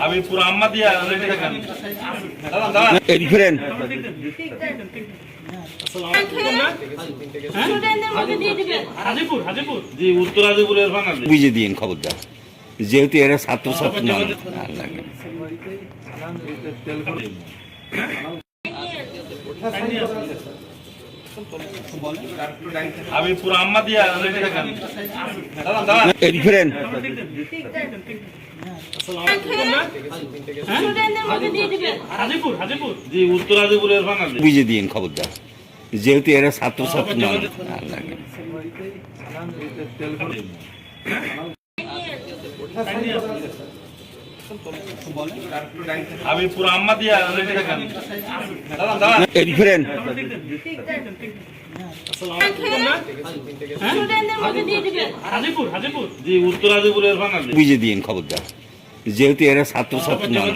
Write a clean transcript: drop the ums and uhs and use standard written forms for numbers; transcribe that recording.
আমি পুরো আম্মা দিয়া ডিফারেন্ট হাজিপুর হাজিপুর জি উত্তর হাজিপুরের ভাঙা বুঝে দিন খবরদার, যেহেতু এরা ছাত্রছাত্রী নয়। আমি পুরো আম্মা দিয়া ডিফারেন্ট হাজিপুর হাজিপুর জি উত্তর হাজিপুরের ভাঙা বুঝে দিন খবরদার, যেহেতু এরা ছাত্রছাত্রী নয়। আমি পুরো আম্মা দিয়া ডিফারেন্ট হাজিপুর হাজিপুর জি উত্তর হাজিপুরের ভাঙা বুঝে দিন খবরদার, যেহেতু এরা ছাত্রছাত্রী নয়।